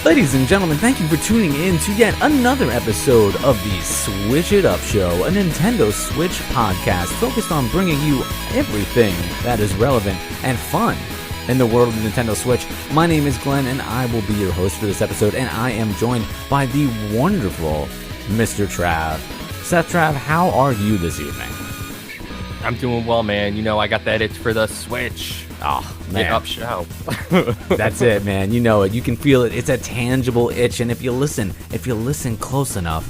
Ladies and gentlemen, thank you for tuning in to yet another episode of the Switch It Up Show, a Nintendo Switch podcast focused on bringing you everything that is relevant and fun in the world of Nintendo Switch. My name is Glenn, and I will be your host for this episode, and I am joined by the wonderful Mr. Trav. Seth Trav, how are you this evening? I'm doing well, man. You know, I got that itch for the Switch. Oh, man. Up show. That's it, man. You know it. You can feel it. It's a tangible itch, and if you listen close enough,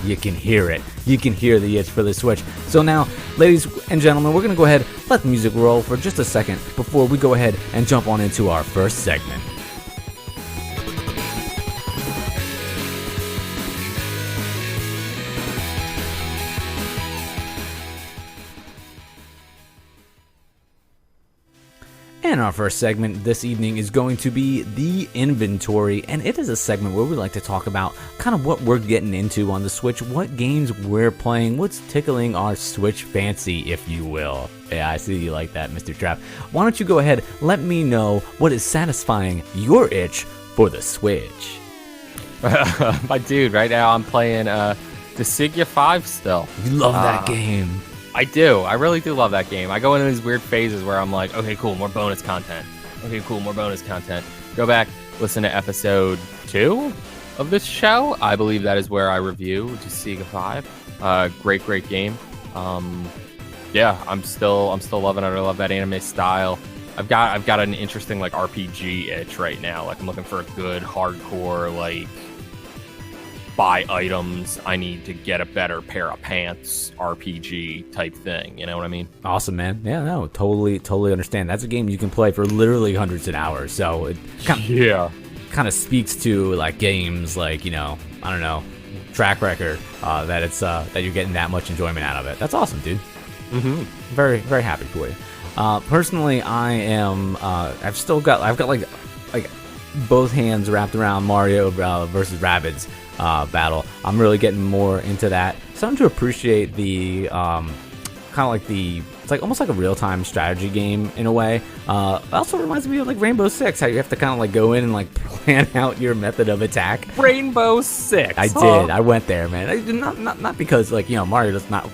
you can hear it. You can hear the itch for the Switch. So now, ladies and gentlemen, we're going to go ahead, let the music roll for just a second before we go ahead and jump on into our first segment. And our first segment this evening is going to be the inventory, and it is a segment where we like to talk about kind of what we're getting into on the Switch, what games we're playing, what's tickling our Switch fancy, if you will. Yeah, I see you like that, Mr. Trap. Why don't you go ahead, let me know what is satisfying your itch for the Switch. My dude, right now I'm playing Dissidia 5 still. You love that game. I do. I really do love that game. I go into these weird phases where I'm like, okay, cool, more bonus content. Okay, cool, more bonus content. Go back, listen to episode 2 of this show. I believe that is where I review Dissidia 5. Great game. Yeah, I'm still loving it. I love that anime style. I've got an interesting like RPG itch right now. Like I'm looking for a good hardcore like buy items, I need to get a better pair of pants RPG type thing. You know what I mean? Awesome, man. Yeah, no, totally understand. That's a game you can play for literally hundreds of hours. So it kind of speaks to like games like, you know, I don't know, track record, that it's that you're getting that much enjoyment out of it. That's awesome, dude. Mm-hmm. Very, very happy for you. Personally, I am. I've got like both hands wrapped around Mario versus Rabbids battle. I'm really getting more into that. Starting to appreciate the kind of like it's like almost like a real-time strategy game in a way. It also reminds me of like Rainbow Six, how you have to kind of like go in and like plan out your method of attack. Rainbow Six. I did. I went there, man. Not because like, you know, Mario does not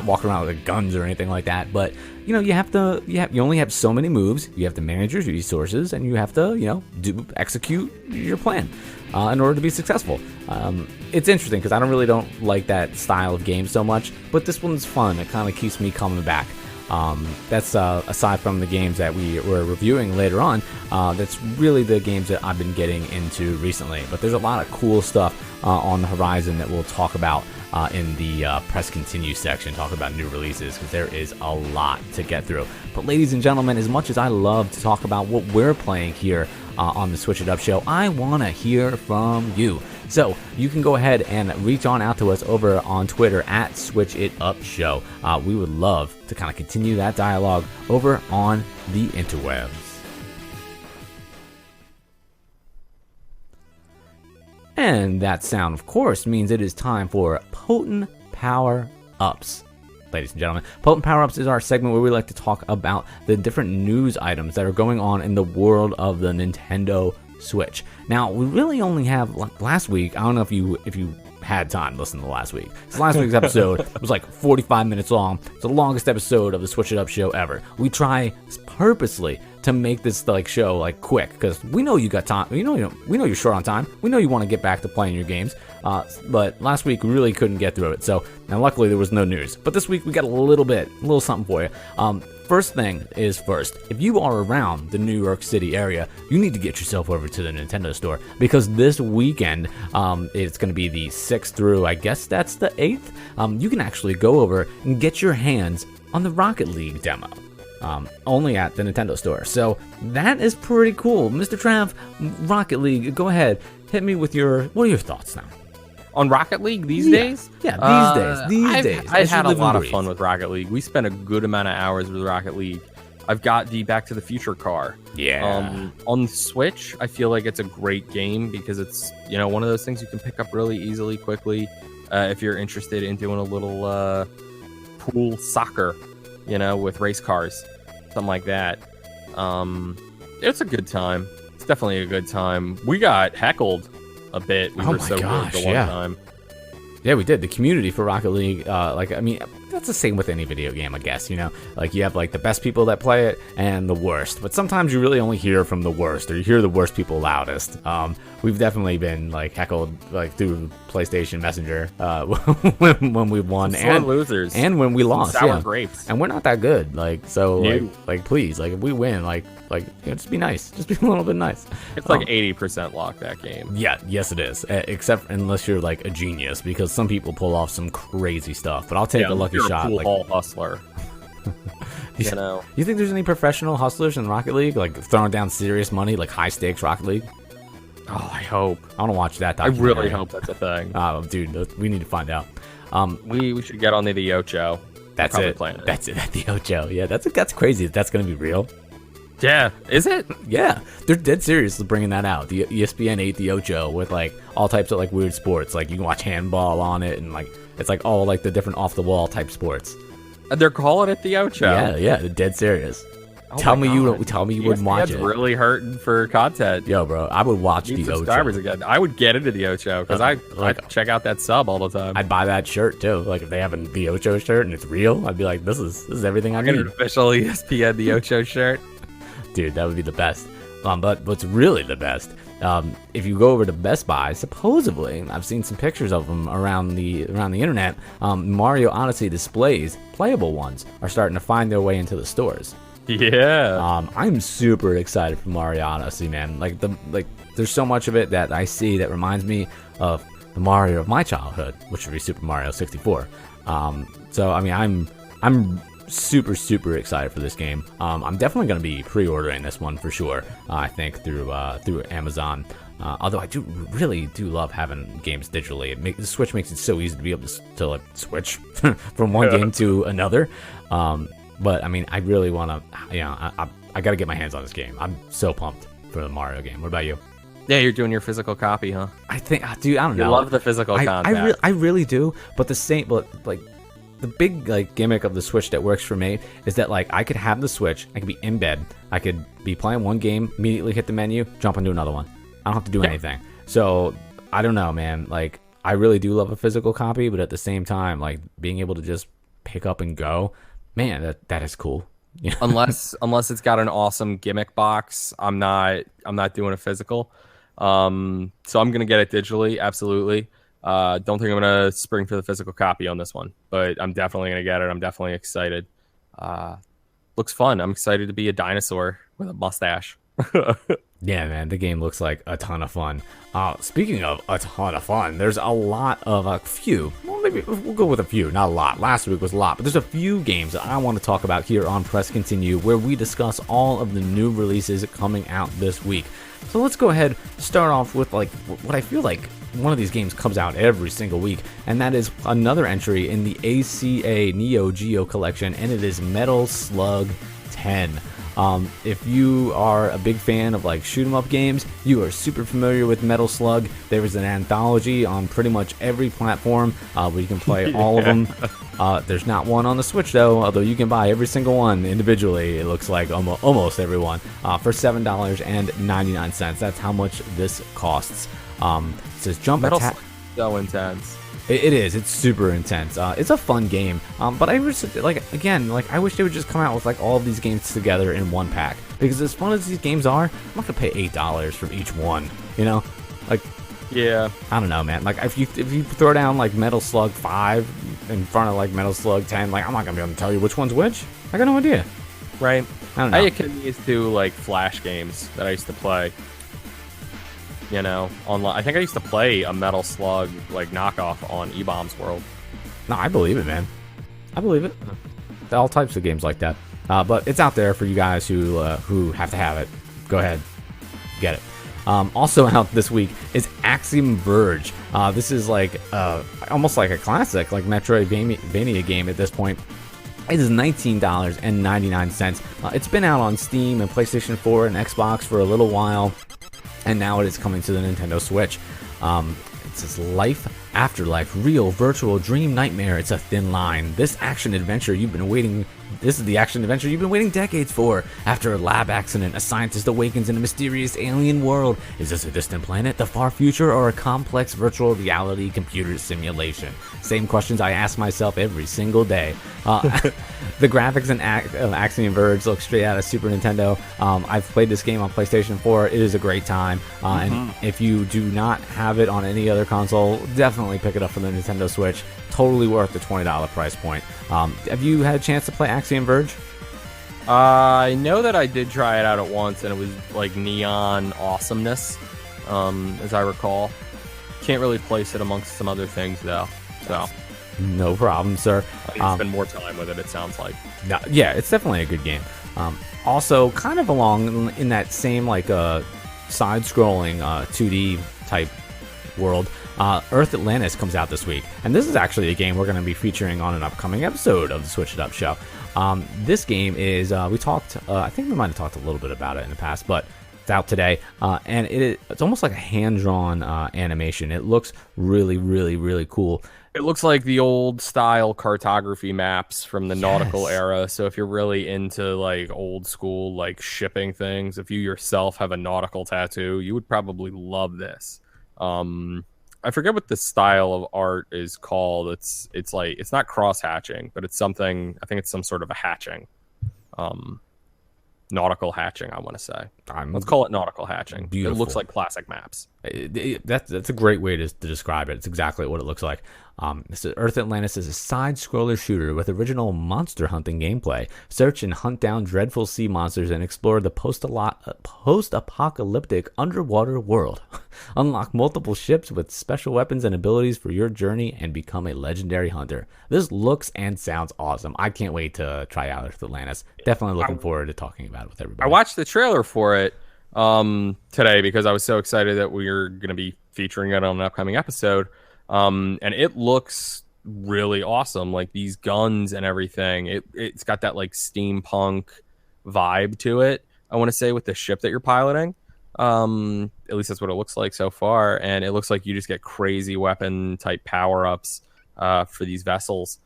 walking around with guns or anything like that, but you know, you only have so many moves. You have to manage your resources, and you have to, you know, execute your plan in order to be successful. It's interesting because I don't like that style of game so much, but this one's fun. It kind of keeps me coming back. That's aside from the games that we were reviewing later on. That's really the games that I've been getting into recently. But there's a lot of cool stuff on the horizon that we'll talk about in the press continue section, talk about new releases, because there is a lot to get through. But ladies and gentlemen, as much as I love to talk about what we're playing here on the Switch It Up Show, I want to hear from you. So you can go ahead and reach on out to us over on Twitter at SwitchItUpShow. We would love to kind of continue that dialogue over on the interwebs. And that sound, of course, means it is time for Potent Power-Ups. Ladies and gentlemen, Potent Power-Ups is our segment where we like to talk about the different news items that are going on in the world of the Nintendo Switch. Now, we really only have, like last week, I don't know if you had time to listen to last week. So last week's episode was like 45 minutes long. It's the longest episode of the Switch It Up Show ever. We try purposely to make this like show like quick, because we know you got time. We know you're short on time. We know you want to get back to playing your games. But last week we really couldn't get through it. So now luckily there was no news. But this week we got a little something for you. First thing is first, if you are around the New York City area, you need to get yourself over to the Nintendo store, because this weekend, it's going to be the 6th through, I guess that's the 8th. You can actually go over and get your hands on the Rocket League demo. Only at the Nintendo store. So that is pretty cool. Mr. Trav, Rocket League, go ahead. Hit me with what are your thoughts now? On Rocket League these days? Yeah, these days. I've had a lot of fun with Rocket League. We spent a good amount of hours with Rocket League. I've got the Back to the Future car. Yeah. On the Switch, I feel like it's a great game because it's, you know, one of those things you can pick up really easily, quickly, if you're interested in doing a little pool soccer, you know, with race cars, something like that. It's a good time. definitely a good time. We got heckled a bit. We were so good the one time. Yeah, we did. The community for Rocket League, like, I mean, that's the same with any video game, I guess, you know? Like, you have, like, the best people that play it and the worst. But sometimes you really only hear from the worst, or you hear the worst people loudest. We've definitely been, like, heckled, like, through PlayStation Messenger when we won. And losers. And when we lost, sour grapes. And we're not that good. Like, so, like, please, like, if we win, like, you know, just be nice. Just be a little bit nice. It's like 80% lock, that game. Yeah, yes it is. Except unless you're like a genius, because some people pull off some crazy stuff. But I'll take a lucky shot. Cool like hall hustler. You know. You think there's any professional hustlers in Rocket League, like throwing down serious money, like high stakes Rocket League? Oh, I hope. I want to watch that. I really hope that's a thing. Oh, dude, we need to find out. We should get on the Ocho. That's it. That's it at the Ocho. Yeah, that's crazy. That's gonna be real. Yeah, is it? Yeah, they're dead serious bringing that out. The ESPN 8 the Ocho with like all types of like weird sports. Like you can watch handball on it, and like it's like all like the different off the wall type sports. They're calling it the Ocho. Yeah, they're dead serious. Tell me you wouldn't watch it. Really hurting for content. Yo, bro, I would watch the subscribers Ocho again. I would get into the Ocho because I check out that sub all the time. I'd buy that shirt too. Like if they have the Ocho shirt and it's real, I'd be like, this is everything I need. An official ESPN the Ocho shirt. Dude, that would be the best. But what's really the best, if you go over to Best Buy, supposedly, I've seen some pictures of them around the internet, Mario Odyssey displays, playable ones, are starting to find their way into the stores. Yeah. I'm super excited for Mario Odyssey, man. Like there's so much of it that I see that reminds me of the Mario of my childhood, which would be Super Mario 64. So I mean, I'm super excited for this game. I'm definitely going to be pre-ordering this one for sure. I think through Amazon. Although I really do love having games digitally. The Switch makes it so easy to be able to like switch from one game to another. But I mean, I really want to. You know, I got to get my hands on this game. I'm so pumped for the Mario game. What about you? Yeah, you're doing your physical copy, huh? I think, dude, I don't know. You love the physical contact. I really do. But like the big like gimmick of the Switch that works for me is that like I could have the Switch, I could be in bed, I could be playing one game, immediately hit the menu, jump into another one. I don't have to do anything. So I don't know, man. Like I really do love a physical copy, but at the same time, like being able to just pick up and go, man, that is cool. Yeah. Unless it's got an awesome gimmick box, I'm not doing a physical. So I'm gonna get it digitally, absolutely. Don't think I'm gonna spring for the physical copy on this one, but I'm definitely gonna get it. I'm definitely excited. Looks fun. I'm excited to be a dinosaur with a mustache. Yeah, man, the game looks like a ton of fun. Speaking of a ton of fun, there's a lot of maybe we'll go with a few, not a lot. Last week was a lot, but there's a few games that I want to talk about here on Press Continue, where we discuss all of the new releases coming out this week. So let's go ahead, start off with like what I feel like one of these games comes out every single week, and that is another entry in the ACA Neo Geo collection, and it is Metal Slug 10. If you are a big fan of like shoot 'em up games, you are super familiar with Metal Slug. There is an anthology on pretty much every platform where you can play all of them. There's not one on the Switch though, although you can buy every single one individually. It looks like almost every one for $7.99. That's how much this costs. It says jump attack. So intense. It is. It's super intense. It's a fun game. But I wish, I wish they would just come out with like all of these games together in one pack. Because as fun as these games are, I'm not gonna pay $8 for each one. You know, like, yeah. I don't know, man. Like if you throw down like Metal Slug 5 in front of like Metal Slug 10, like I'm not gonna be able to tell you which one's which. I got no idea. Right. I don't know. I akin these to like Flash games that I used to play. You know, online. I think I used to play a Metal Slug like knockoff on E-Bombs World. No, I believe it, man. I believe it. All types of games like that. But it's out there for you guys who have to have it. Go ahead, get it. Also out this week is Axiom Verge. This is like almost like a classic, like Metroidvania game at this point. It is $19.99. It's been out on Steam and PlayStation 4 and Xbox for a little while. And now it is coming to the Nintendo Switch. It says Life Afterlife, Real Virtual Dream Nightmare. It's a thin line. This action adventure you've been waiting This is the action adventure you've been waiting decades for. After a lab accident, a scientist awakens in a mysterious alien world. Is this a distant planet, the far future, or a complex virtual reality computer simulation? Same questions I ask myself every single day. The graphics of Axiom Verge look straight out of Super Nintendo. I've played this game on PlayStation 4. It is a great time. And if you do not have it on any other console, definitely pick it up for the Nintendo Switch. Totally worth the $20 price point. Have you had a chance to play Axiom Verge? I know that I did try it out at once, and it was like neon awesomeness, as I recall. Can't really place it amongst some other things, though. So no problem, sir. I need to spend more time with it, it sounds like. Yeah, it's definitely a good game. Also, kind of along in that same side-scrolling 2D type world, Earth Atlantis comes out this week, and this is actually a game we're going to be featuring on an upcoming episode of the Switch It Up show. This game is we talked. I think we might have talked a little bit about it in the past, but it's out today, and it's almost like a hand-drawn animation. It looks really, really, really cool. It looks like the old style cartography maps from the nautical era. So if you're really into like old school like shipping things, if you yourself have a nautical tattoo, you would probably love this. I forget what the style of art is called. It's like, it's not cross hatching, but it's something. I think it's some sort of a hatching. Nautical hatching, I want to say. Let's call it nautical hatching. Beautiful. It looks like classic maps. That's a great way to describe it. It's exactly what it looks like. Earth Atlantis is a side-scroller shooter with original monster hunting gameplay. Search and hunt down dreadful sea monsters and explore the post-apocalyptic underwater world. Unlock multiple ships with special weapons and abilities for your journey and become a legendary hunter. This looks and sounds awesome. I can't wait to try out Earth Atlantis. Definitely looking forward to talking about it with everybody. I watched the trailer for it today because I was so excited that we were going to be featuring it on an upcoming episode. And it looks really awesome. Like these guns and everything. It's got that like steampunk vibe to it, I want to say, with the ship that you're piloting. At least that's what it looks like so far. And it looks like you just get crazy weapon type power-ups for these vessels.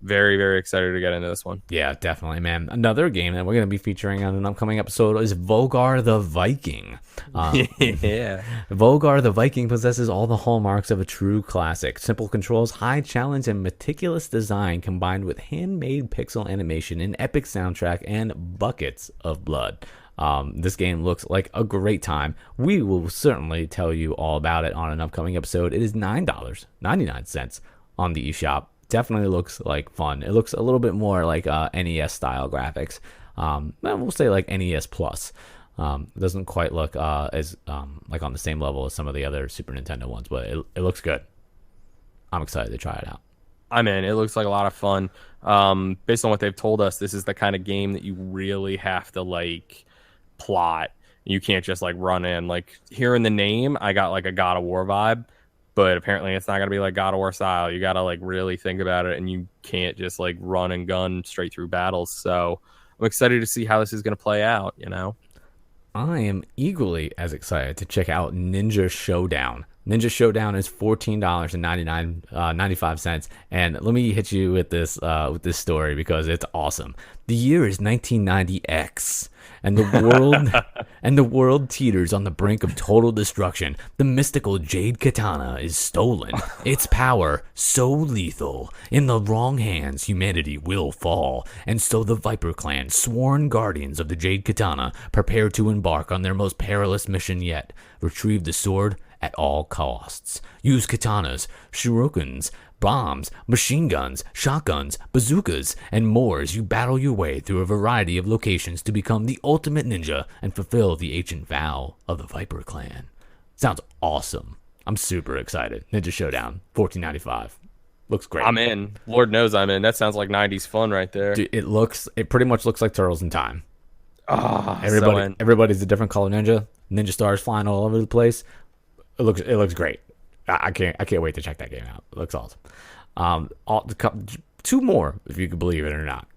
Very, very excited to get into this one. Yeah, definitely, man. Another game that we're going to be featuring on an upcoming episode is Vogar the Viking. Yeah. Vogar the Viking possesses all the hallmarks of a true classic. Simple controls, high challenge, and meticulous design combined with handmade pixel animation, an epic soundtrack, and buckets of blood. This game looks like a great time. We will certainly tell you all about it on an upcoming episode. It is $9.99 on the eShop. Definitely looks like fun. It looks a little bit more like NES style graphics. We'll say like NES Plus. It doesn't quite look as like on the same level as some of the other Super Nintendo ones, but it looks good. I'm excited to try it out. I'm in. It looks like a lot of fun. Based on what they've told us, this is the kind of game that you really have to like plot. You can't just like run in. Like hearing the name, I got like a God of War vibe. But apparently it's not going to be like God of War style. You got to like really think about it, and you can't just like run and gun straight through battles. So I'm excited to see how this is going to play out, you know? I am equally as excited to check out Ninja Showdown. Ninja Showdown is $14.95, and let me hit you with this story because it's awesome. The year is 1990X, and the world teeters on the brink of total destruction. The mystical Jade Katana is stolen. Its power so lethal. In the wrong hands, humanity will fall, and so the Viper Clan, sworn guardians of the Jade Katana, prepare to embark on their most perilous mission yet: retrieve the sword at all costs. Use katanas, shurikens, bombs, machine guns, shotguns, bazookas, and more as you battle your way through a variety of locations to become the ultimate ninja and fulfill the ancient vow of the Viper Clan. Sounds awesome. I'm super excited. Ninja Showdown, $14.95. Looks great. I'm in. Lord knows I'm in. That sounds like 90s fun right there. Dude, it pretty much looks like Turtles in Time. Oh, everybody's a different color ninja. Ninja stars flying all over the place. It looks great. I can't wait to check that game out. It looks awesome. Two more, if you could believe it or not.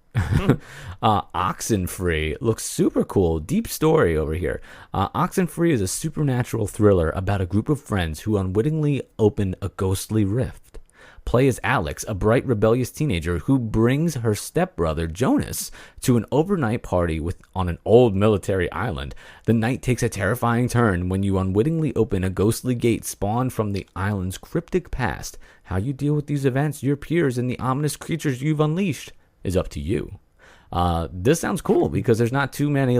Oxenfree looks super cool. Deep story over here. Oxenfree is a supernatural thriller about a group of friends who unwittingly open a ghostly rift. Play as Alex, a bright, rebellious teenager who brings her stepbrother, Jonas, to an overnight party on an old military island. The night takes a terrifying turn when you unwittingly open a ghostly gate spawned from the island's cryptic past. How you deal with these events, your peers, and the ominous creatures you've unleashed is up to you. This sounds cool because there's not too many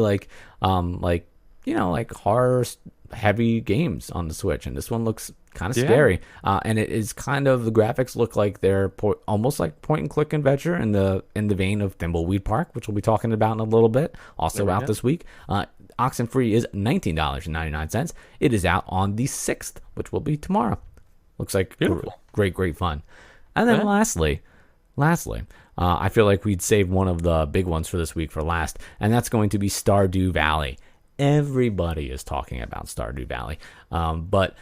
horror heavy games on the Switch, and this one looks kind of scary. And it is kind of, the graphics look like they're almost like point and click adventure in the vein of Thimbleweed Park, which we'll be talking about in a little bit. Also out this week. Oxenfree is $19.99. It is out on the 6th, which will be tomorrow. Looks like great fun. And then lastly, I feel like we'd save one of the big ones for this week for last, and that's going to be Stardew Valley. Everybody is talking about Stardew Valley, but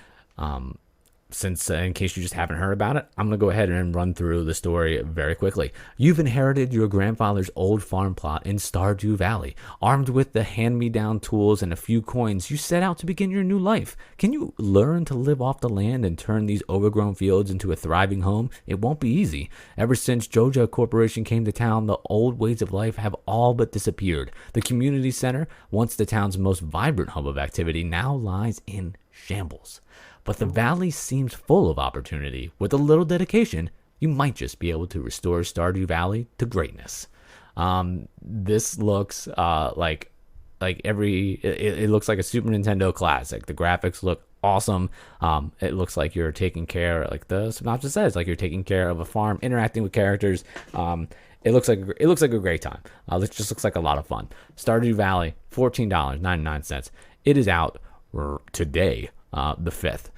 since in case you just haven't heard about it, I'm going to go ahead and run through the story very quickly. You've inherited your grandfather's old farm plot in Stardew Valley. Armed with the hand-me-down tools and a few coins, you set out to begin your new life. Can you learn to live off the land and turn these overgrown fields into a thriving home? It won't be easy. Ever since Joja Corporation came to town, the old ways of life have all but disappeared. The community center, once the town's most vibrant hub of activity, now lies in shambles. But the valley seems full of opportunity. With a little dedication, you might just be able to restore Stardew Valley to greatness. This looks it looks like a Super Nintendo classic. The graphics look awesome. It looks like you're taking care, like the synopsis says, like you're taking care of a farm, interacting with characters. It looks like a great time. It just looks like a lot of fun. Stardew Valley, $14.99. It is out today, the 5th.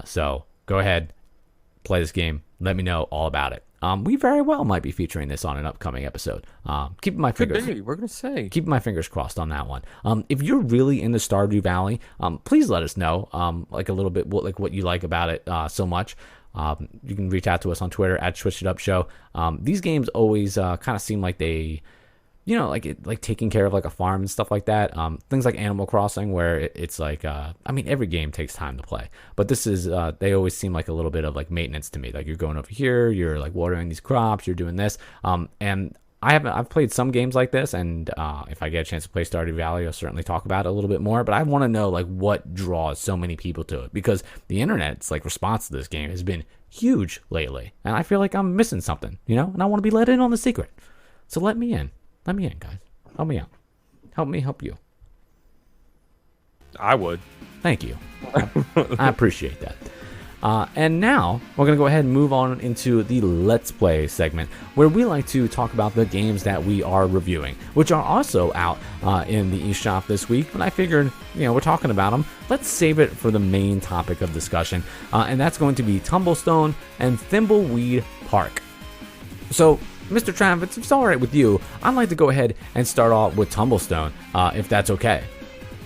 So go ahead, play this game. Let me know all about it. We very well might be featuring this on an upcoming episode. Keeping my fingers. We're gonna say. Keeping my fingers crossed on that one. If you're really into Stardew Valley, please let us know. Like a little bit, what you like about it so much. You can reach out to us on Twitter at SwitchITUP Show. These games always kind of seem like they, like taking care of like a farm and stuff like that. Things like Animal Crossing, where it's like, every game takes time to play, but this is, they always seem like a little bit of like maintenance to me. Like you're going over here, you're like watering these crops, you're doing this. And I've played some games like this, and if I get a chance to play Stardew Valley, I'll certainly talk about it a little bit more. But I want to know like what draws so many people to it, because the internet's like response to this game has been huge lately, and I feel like I'm missing something, and I want to be let in on the secret. So let me in. Let me in, guys. Help me out. Help me help you. I would. Thank you. I appreciate that. And now we're going to go ahead and move on into the Let's Play segment, where we like to talk about the games that we are reviewing, which are also out in the eShop this week. But I figured, we're talking about them. Let's save it for the main topic of discussion, and that's going to be Tumblestone and Thimbleweed Park. So, Mr. Trav, if it's all right with you, I'd like to go ahead and start off with Tumblestone, if that's okay.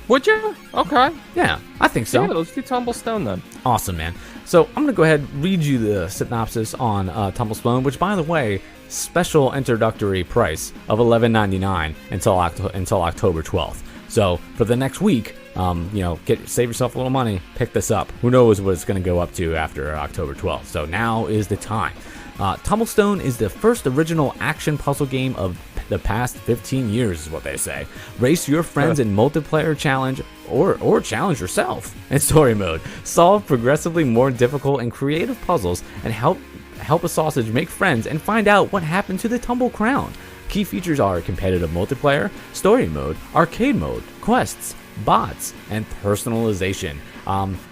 Would you? Okay. Yeah, I think so. Yeah, let's do Tumblestone then. Awesome, man. So I'm going to go ahead and read you the synopsis on Tumblestone, which, by the way, special introductory price of $11.99 until October 12th. So for the next week, save yourself a little money, pick this up. Who knows what it's going to go up to after October 12th. So now is the time. Tumblestone is the first original action puzzle game of the past 15 years, is what they say. Race your friends in multiplayer challenge or challenge yourself in story mode. Solve progressively more difficult and creative puzzles and help a sausage make friends and find out what happened to the Tumble Crown. Key features are competitive multiplayer, story mode, arcade mode, quests, bots, and personalization.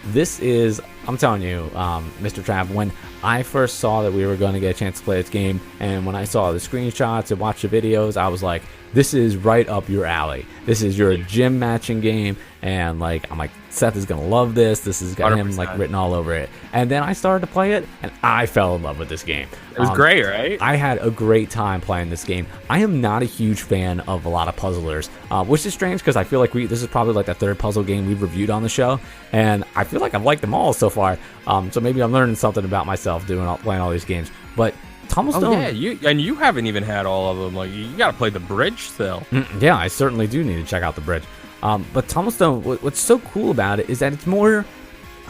This is, I'm telling you, Mr. Trav, when I first saw that we were going to get a chance to play this game, and when I saw the screenshots and watched the videos, I was like, this is right up your alley. This is your gym matching game, and I'm like, Seth is going to love this. This has got 100%. Him written all over it. And then I started to play it, and I fell in love with this game. It was great, right? I had a great time playing this game. I am not a huge fan of a lot of puzzlers, which is strange because I feel like this is probably like the third puzzle game we've reviewed on the show, and I feel like I've liked them all so far. So maybe I'm learning something about myself playing all these games. But Tumblestone. Oh yeah, you haven't even had all of them. Like you got to play the bridge still. Yeah, I certainly do need to check out the bridge. But Tumblestone, what's so cool about it is that it's more,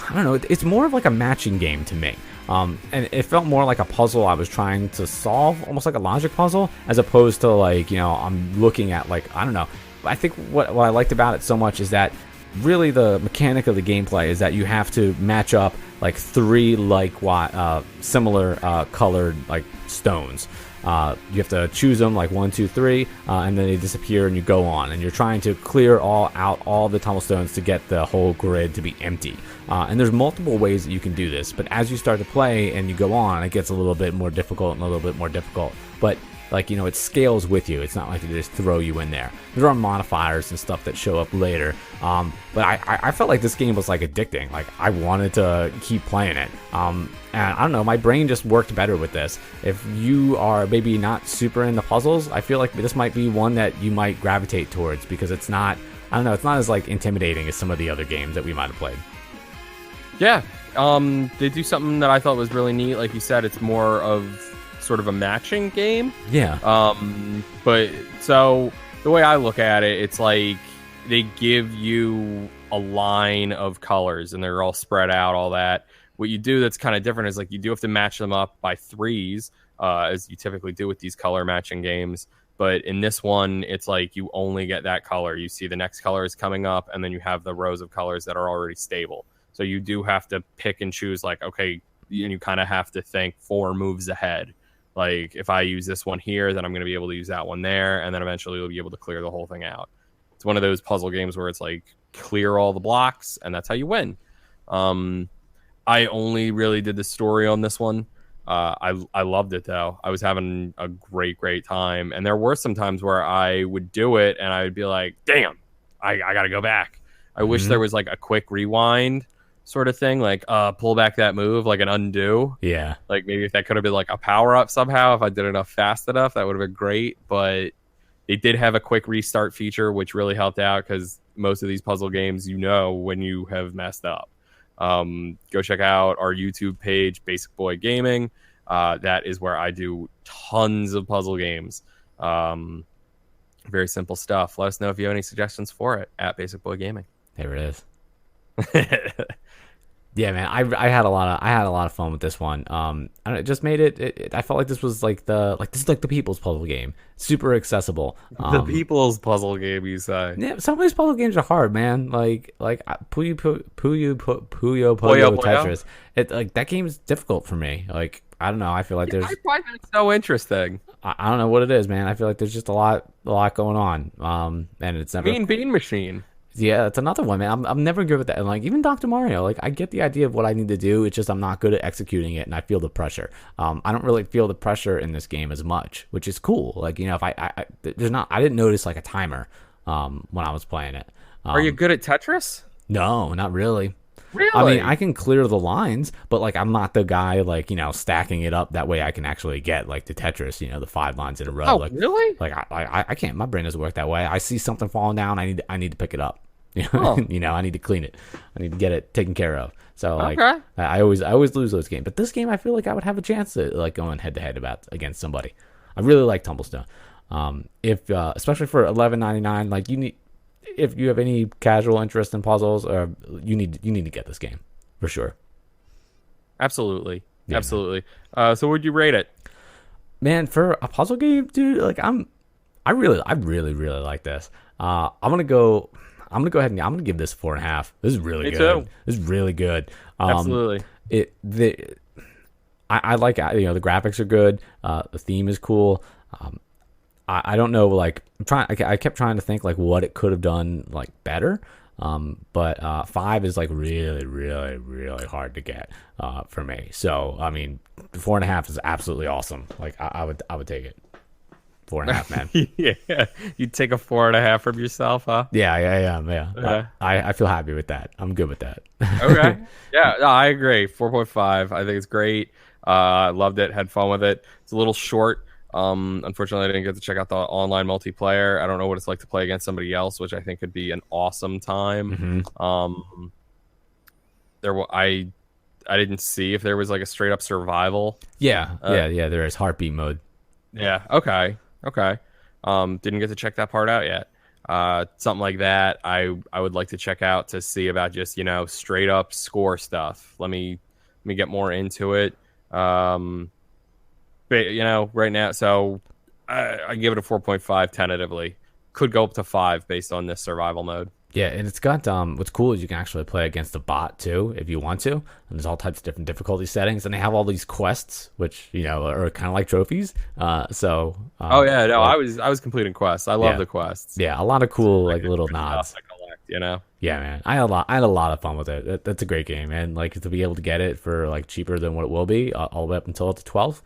I don't know, it's more of like a matching game to me. And it felt more like a puzzle I was trying to solve, almost like a logic puzzle, as opposed to like, I'm looking at like, I don't know. I think what I liked about it so much is that really the mechanic of the gameplay is that you have to match up like 3 similar colored like stones. You have to choose them like 1, 2, 3, and then they disappear and you go on. And you're trying to clear out all the tumblestones to get the whole grid to be empty. And there's multiple ways that you can do this. But as you start to play and you go on, it gets a little bit more difficult and a little bit more difficult. But like, it scales with you. It's not like they just throw you in there. There are modifiers and stuff that show up later. But I felt like this game was like addicting. Like I wanted to keep playing it. And I don't know, my brain just worked better with this. If you are maybe not super into puzzles, I feel like this might be one that you might gravitate towards because it's not, I don't know, it's not as like intimidating as some of the other games that we might have played. Yeah. They do something that I thought was really neat. Like you said, it's more of sort of a matching game. Yeah. But so the way I look at it, it's like they give you a line of colors and they're all spread out, all that. What you do that's kind of different is like you do have to match them up by 3s, as you typically do with these color matching games. But in this one, it's like you only get that color. You see the next color is coming up, and then you have the rows of colors that are already stable. So you do have to pick and choose, like, okay, and you kind of have to think 4 moves ahead. Like, if I use this one here, then I'm going to be able to use that one there, and then eventually we'll be able to clear the whole thing out. It's one of those puzzle games where it's like, clear all the blocks, and that's how you win. I only really did the story on this one. I loved it, though. I was having a great time. And there were some times where I would do it, and I would be like, damn, I got to go back. I wish there was, like, a quick rewind sort of thing, like pull back that move, like an undo. Yeah. Like, maybe if that could have been, like, a power-up somehow, if I did enough fast enough, that would have been great. But it did have a quick restart feature, which really helped out, because most of these puzzle games, when you have messed up. Go check out our YouTube page, Basic Boy Gaming. That is where I do tons of puzzle games. Very simple stuff. Let us know if you have any suggestions for it at Basic Boy Gaming. There it is. Yeah, man, I had a lot of fun with this one. And it just made it. I felt like this was this is like the people's puzzle game, super accessible. The people's puzzle game, you say? Yeah, some of these puzzle games are hard, man. Like Puyo Tetris. It like that game is difficult for me. Like I don't know. I feel like I find it so interesting. I don't know what it is, man. I feel like there's just a lot going on. And it's never Mean Bean Machine. Yeah, it's another one, man. I'm never good with that. And like even Dr. Mario, like I get the idea of what I need to do. It's just I'm not good at executing it, and I feel the pressure. I don't really feel the pressure in this game as much, which is cool. Like if I didn't notice like a timer when I was playing it. Are you good at Tetris? No, not really. Really? I mean, I can clear the lines, but like I'm not the guy like stacking it up that way I can actually get like the Tetris, the 5 lines in a row. Oh, like, really? Like I can't. My brain doesn't work that way. I see something falling down. I need to pick it up. Oh. I need to clean it. I need to get it taken care of. So like okay. I always lose those games. But this game, I feel like I would have a chance to like going head to head against somebody. I really like Tumblestone. If especially for $11.99, like if you have any casual interest in puzzles, or you need to get this game for sure. Absolutely. Yeah, absolutely. So would you rate it? Man, for a puzzle game, dude, like I really like this. I'm gonna go ahead and I'm gonna give this 4.5. This is really good. Too. This is really good. Absolutely. I like the graphics are good. The theme is cool. I don't know, like I kept trying to think like what it could have done like better. But 5 is like really hard to get for me. So I mean, 4.5 is absolutely awesome. Like I would take it. 4.5, man. Yeah, you'd take a 4.5 from yourself, huh? Yeah. I feel happy with that. I'm good with that. Okay. Yeah, no, I agree. 4.5. I think it's great. Loved it. Had fun with it. It's a little short. Unfortunately, I didn't get to check out the online multiplayer. I don't know what it's like to play against somebody else, which I think could be an awesome time. Mm-hmm. I didn't see if there was like a straight up survival. Yeah. There is heartbeat mode. Yeah. Okay. Didn't get to check that part out yet. Something like that I would like to check out to see about just straight up score stuff. Let me me get more into it. But, right now, so I give it a 4.5 tentatively. Could go up to 5 based on this survival mode. Yeah, and it's got what's cool is you can actually play against a bot too if you want to. And there's all types of different difficulty settings, and they have all these quests, which are kind of like trophies. I was completing quests. I love the quests. Yeah, a lot of cool little nods. I collect, Yeah, man, I had a lot of fun with it. That's a great game, and to be able to get it for cheaper than what it will be all the way up until it's 12,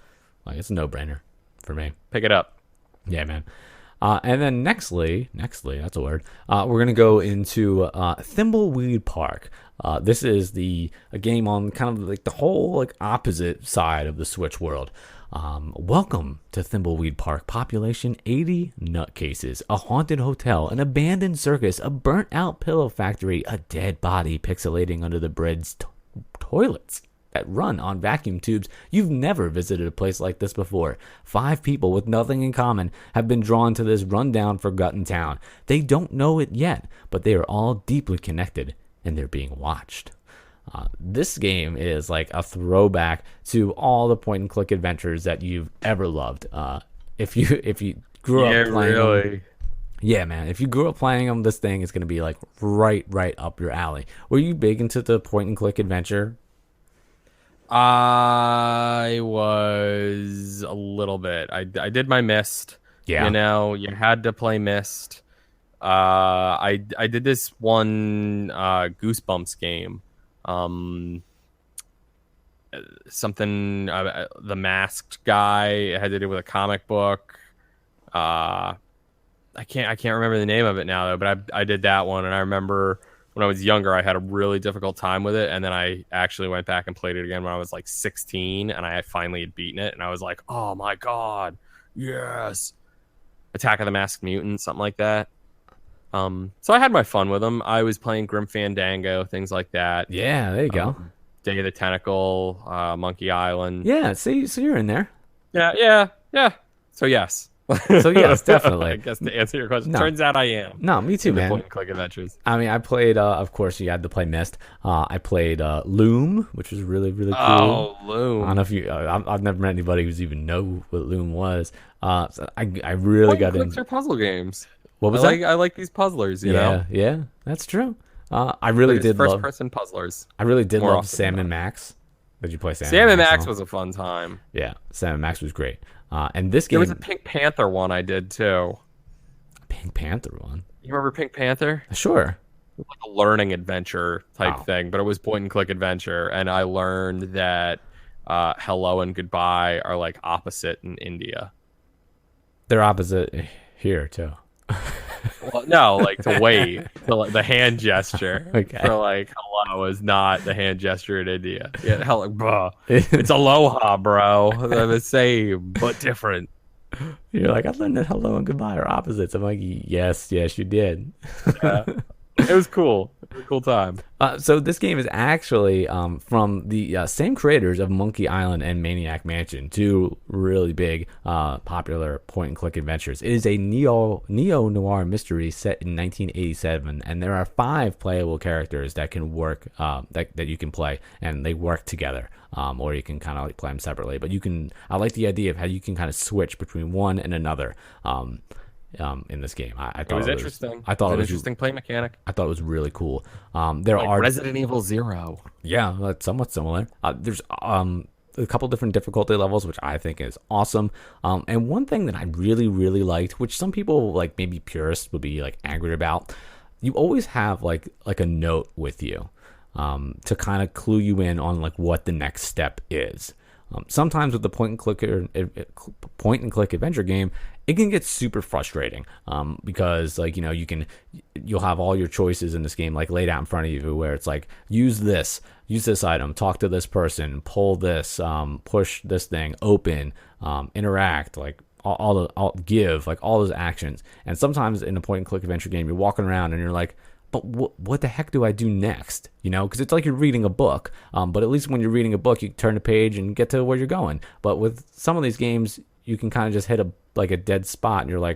it's a no brainer for me. Pick it up. Yeah, man. And then nextly, that's a word. We're gonna go into Thimbleweed Park. This is a game on kind of the whole opposite side of the Switch world. Welcome to Thimbleweed Park. Population 80 nutcases, a haunted hotel, an abandoned circus, a burnt-out pillow factory, a dead body pixelating under the bridge's toilets that run on vacuum tubes. You've never visited a place like this before. 5 people with nothing in common have been drawn to this rundown, forgotten town. They don't know it yet, but they are all deeply connected, and they're being watched. This game is a throwback to all the point-and-click adventures that you've ever loved. If you grew up playing them, yeah, man. If you grew up playing them, this thing is going to be right up your alley. Were you big into the point-and-click adventure? I was a little bit. I did my Myst. Yeah. You had to play Myst. I did this one Goosebumps game. Something the masked guy. It had to do with a comic book. I can't remember the name of it now though, but I did that one, and I remember when I was younger, I had a really difficult time with it, and then I actually went back and played it again when I was 16, and I finally had beaten it, and I was like, oh my god, yes! Attack of the Masked Mutant, something like that. So I had my fun with them. I was playing Grim Fandango, things like that. Yeah, there you go. Day of the Tentacle, Monkey Island. Yeah, see, so you're in there. Yeah. So yes. So yes, definitely. I guess to answer your question, turns out I am. No, me too, man. Point-and-click adventures. I mean, I played. Of course, you had to play Myst. I played Loom, which was really cool. Oh, Loom! I don't know if you. I've never met anybody who's even know what Loom was. So I really got into. Point-and-clicks are puzzle games. What was that? I like these puzzlers. You know. Yeah, that's true. I really did love first-person puzzlers. I really did love Sam and Max. Did you play Sam? Sam and Max was a fun time. Yeah, Sam and Max was great. And this game, there was a Pink Panther one I did too. Pink Panther one. You remember Pink Panther? Sure. It was a learning adventure type thing, but it was point and click adventure, and I learned that hello and goodbye are opposite in India. They're opposite here too. Well, no, to wave, the hand gesture. Okay. For hello is not the hand gesture in India. Yeah, bro. It's aloha, bro. They're the same but different. You're I learned that hello and goodbye are opposites. I'm yes, you did. Yeah. It was cool. It was a cool time. So this game is actually from the same creators of Monkey Island and Maniac Mansion, 2 really big, popular point-and-click adventures. It is a neo-noir mystery set in 1987, and there are 5 playable characters that can work, that you can play, and they work together. Or you can kind of play them separately. But I like the idea of how you can kind of switch between one and another. In this game, I thought it was interesting. I thought it was an interesting play mechanic. I thought it was really cool. There are Resident Evil 0. Yeah, that's somewhat similar. There's a couple different difficulty levels, which I think is awesome. And one thing that I really liked, which some people maybe purists would be angry about, you always have a note with you to kind of clue you in on what the next step is. Sometimes with the point and click adventure game, it can get super frustrating because you'll have all your choices in this game laid out in front of you, where it's use this item, talk to this person, pull this, push this thing, open, interact, give all those actions. And sometimes in a point and click adventure game, you're walking around and you're but what the heck do I do next? Because it's you're reading a book. But at least when you're reading a book, you turn the page and get to where you're going. But with some of these games, you can kind of just hit a dead spot, and you're well,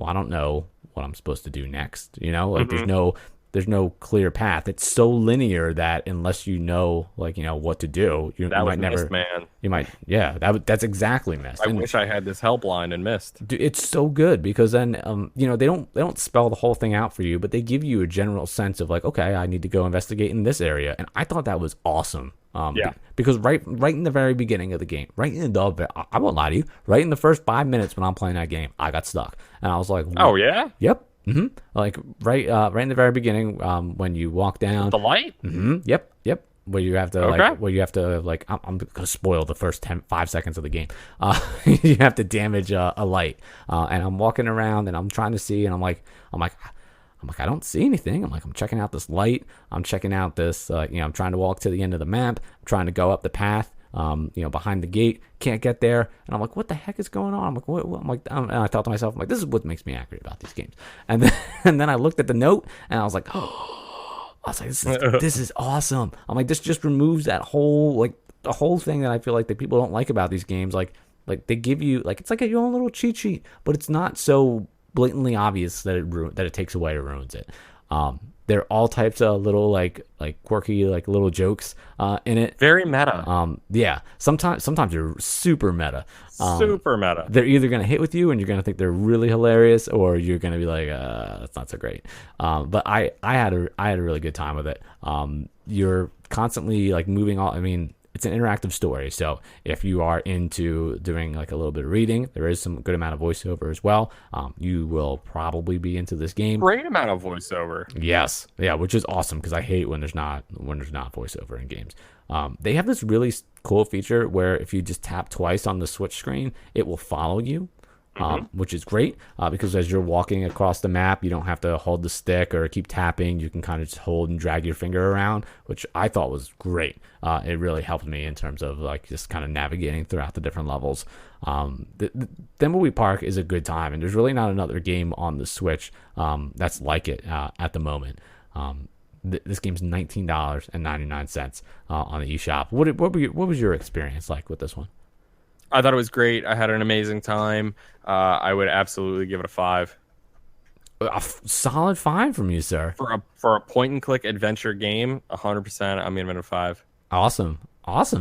I don't know what I'm supposed to do next. There's no there's no clear path. It's so linear that unless you know, like, what to do, you might never. Mist, man. You might, yeah. That's exactly Mist. I wish I had this helpline in Mist. Dude, it's so good because then, they don't spell the whole thing out for you, but they give you a general sense of like, okay, I need to go investigate in this area, and I thought that was awesome. Because right in the very beginning of the game, I won't lie to you, right in the first 5 minutes when I'm playing that game, I got stuck, and I was like, oh yeah, yep. Like right in the very beginning, when you walk down the light. Yep. Where you have to I'm gonna spoil the first 5 seconds of the game. You have to damage a light, and I'm walking around and I'm trying to see, and I'm like, I don't see anything. I'm checking out this light. I'm checking out this. I'm trying to walk to the end of the map. I'm trying to go up the path. Behind the gate, can't get there, and I'm like, what the heck is going on? I'm like, what? And I thought to myself, I'm like, this is what makes me angry about these games. And then I looked at the note, and I was like, this is awesome. I'm like, this just removes that whole the whole thing that I feel like that people don't like about these games. Like they give you it's like your own little cheat sheet, but it's not so blatantly obvious that it takes away or ruins it. There are all types of little like quirky little jokes in it. Very meta. Yeah. Sometimes they're super meta. Super meta. They're either gonna hit with you and you're gonna think they're really hilarious, or you're gonna be like, that's not so great. But I had a really good time with it. You're constantly moving all. I mean, it's an interactive story, so if you are into doing a little bit of reading, there is some good amount of voiceover as well. You will probably be into this game. Great amount of voiceover. Yes, yeah, which is awesome because I hate when there's not voiceover in games. They have this really cool feature where if you just tap twice on the Switch screen, it will follow you. Which is great because as you're walking across the map, you don't have to hold the stick or keep tapping. You can kind of just hold and drag your finger around, which I thought was great. It really helped me in terms of just kind of navigating throughout the different levels. The Thimbleweed Park is a good time, and there's really not another game on the Switch that's like it at the moment. This game's $19.99 on the eShop. What was your experience like with this one? I thought it was great. I had an amazing time. I would absolutely give it a 5. A solid 5 from you, sir. For a point and click adventure game, 100%. I'm giving it a 5. Awesome,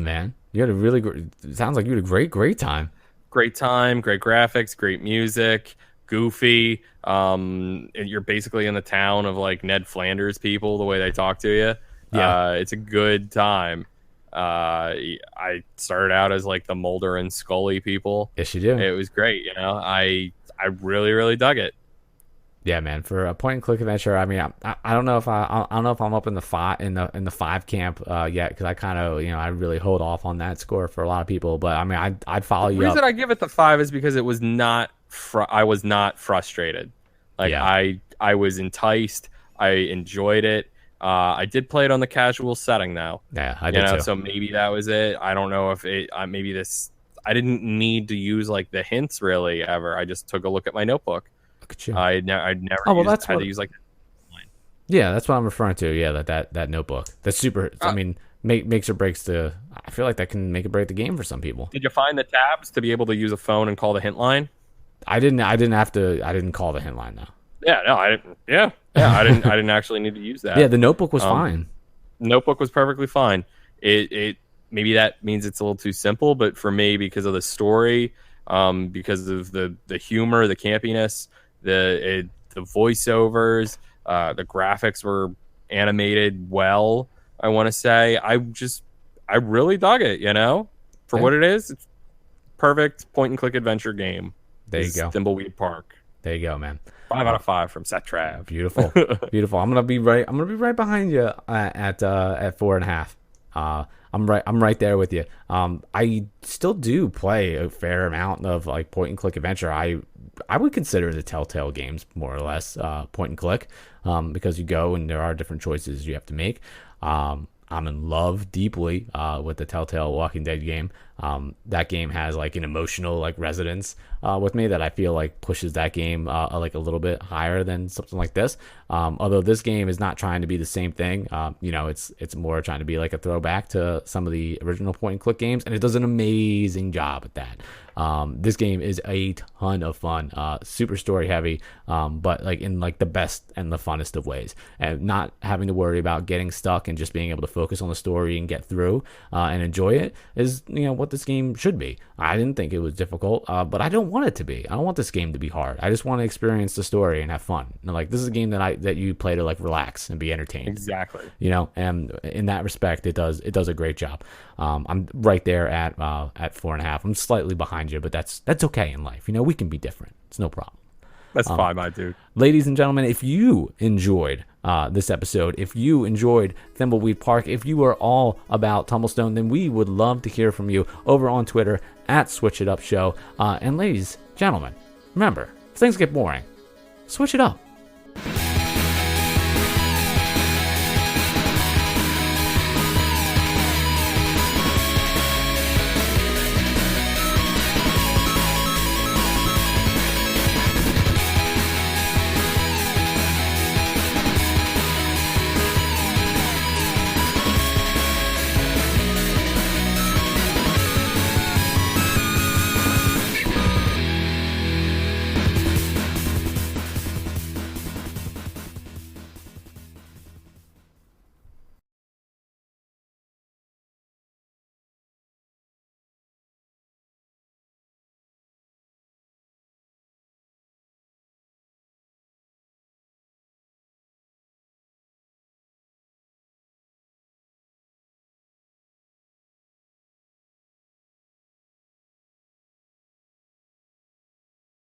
man. You had a really great. Sounds like you had a great time. Great time, great graphics, great music, goofy. You're basically in the town of Ned Flanders people. The way they talk to you, it's a good time. I started out as the Mulder and Scully people. Yes, you do. It was great. I really, really dug it. Yeah, man. For a point and click adventure, I mean, I don't know if I don't know if I'm up in the 5 camp yet, because I kind of I really hold off on that score for a lot of people. But I mean, I'd follow you. The reason up. I give it the 5 is because it was not. I was not frustrated. I was enticed. I enjoyed it. I did play it on the casual setting though. Yeah, I did too. So maybe that was it. I don't know if it. Maybe this. I didn't need to use the hints really ever. I just took a look at my notebook. Look at you. I'd never. Oh well, had to use Yeah, that's what I'm referring to. Yeah, that notebook. That's super. I mean, makes or breaks the. I feel like that can make or break the game for some people. Did you find the tabs to be able to use a phone and call the hint line? I didn't have to. I didn't call the hint line though. Yeah, no, I didn't. Yeah, I didn't actually need to use that. Yeah, the notebook was fine. Notebook was perfectly fine. It maybe that means it's a little too simple, but for me, because of the story, because of the humor, the campiness, the voiceovers, the graphics were animated well. I want to say I really dug it. For what it is, it's perfect point and click adventure game. There you go, Thimbleweed Park. There you go, man. 5 out of 5 from Setrav. Beautiful, beautiful. I'm gonna be right behind you at 4.5. I'm right there with you. I still do play a fair amount of point and click adventure. I would consider the Telltale games more or less point and click, because you go and there are different choices you have to make. I'm in love deeply with the Telltale Walking Dead game. That game has like an emotional like resonance with me that I feel like pushes that game like a little bit higher than something like this. Although this game is not trying to be the same thing, it's more trying to be like a throwback to some of the original point and click games, and it does an amazing job at that. This game is a ton of fun, super story heavy, but like in like the best and the funnest of ways, and not having to worry about getting stuck and just being able to focus on the story and get through and enjoy it is what this game should be. I didn't think it was difficult, but I don't want it to be. I don't want this game to be hard. I just want to experience the story and have fun. And like this is a game that you play to like relax and be entertained. Exactly. And in that respect, it does a great job. I'm right there at 4.5. I'm slightly behind you, but that's okay in life. We can be different. It's no problem. That's fine, my dude. Ladies and gentlemen, if you enjoyed this episode, if you enjoyed Thimbleweed Park, if you are all about Tumblestone, then we would love to hear from you over on Twitter at SwitchITUP Show. And ladies, gentlemen, remember, if things get boring, switch it up.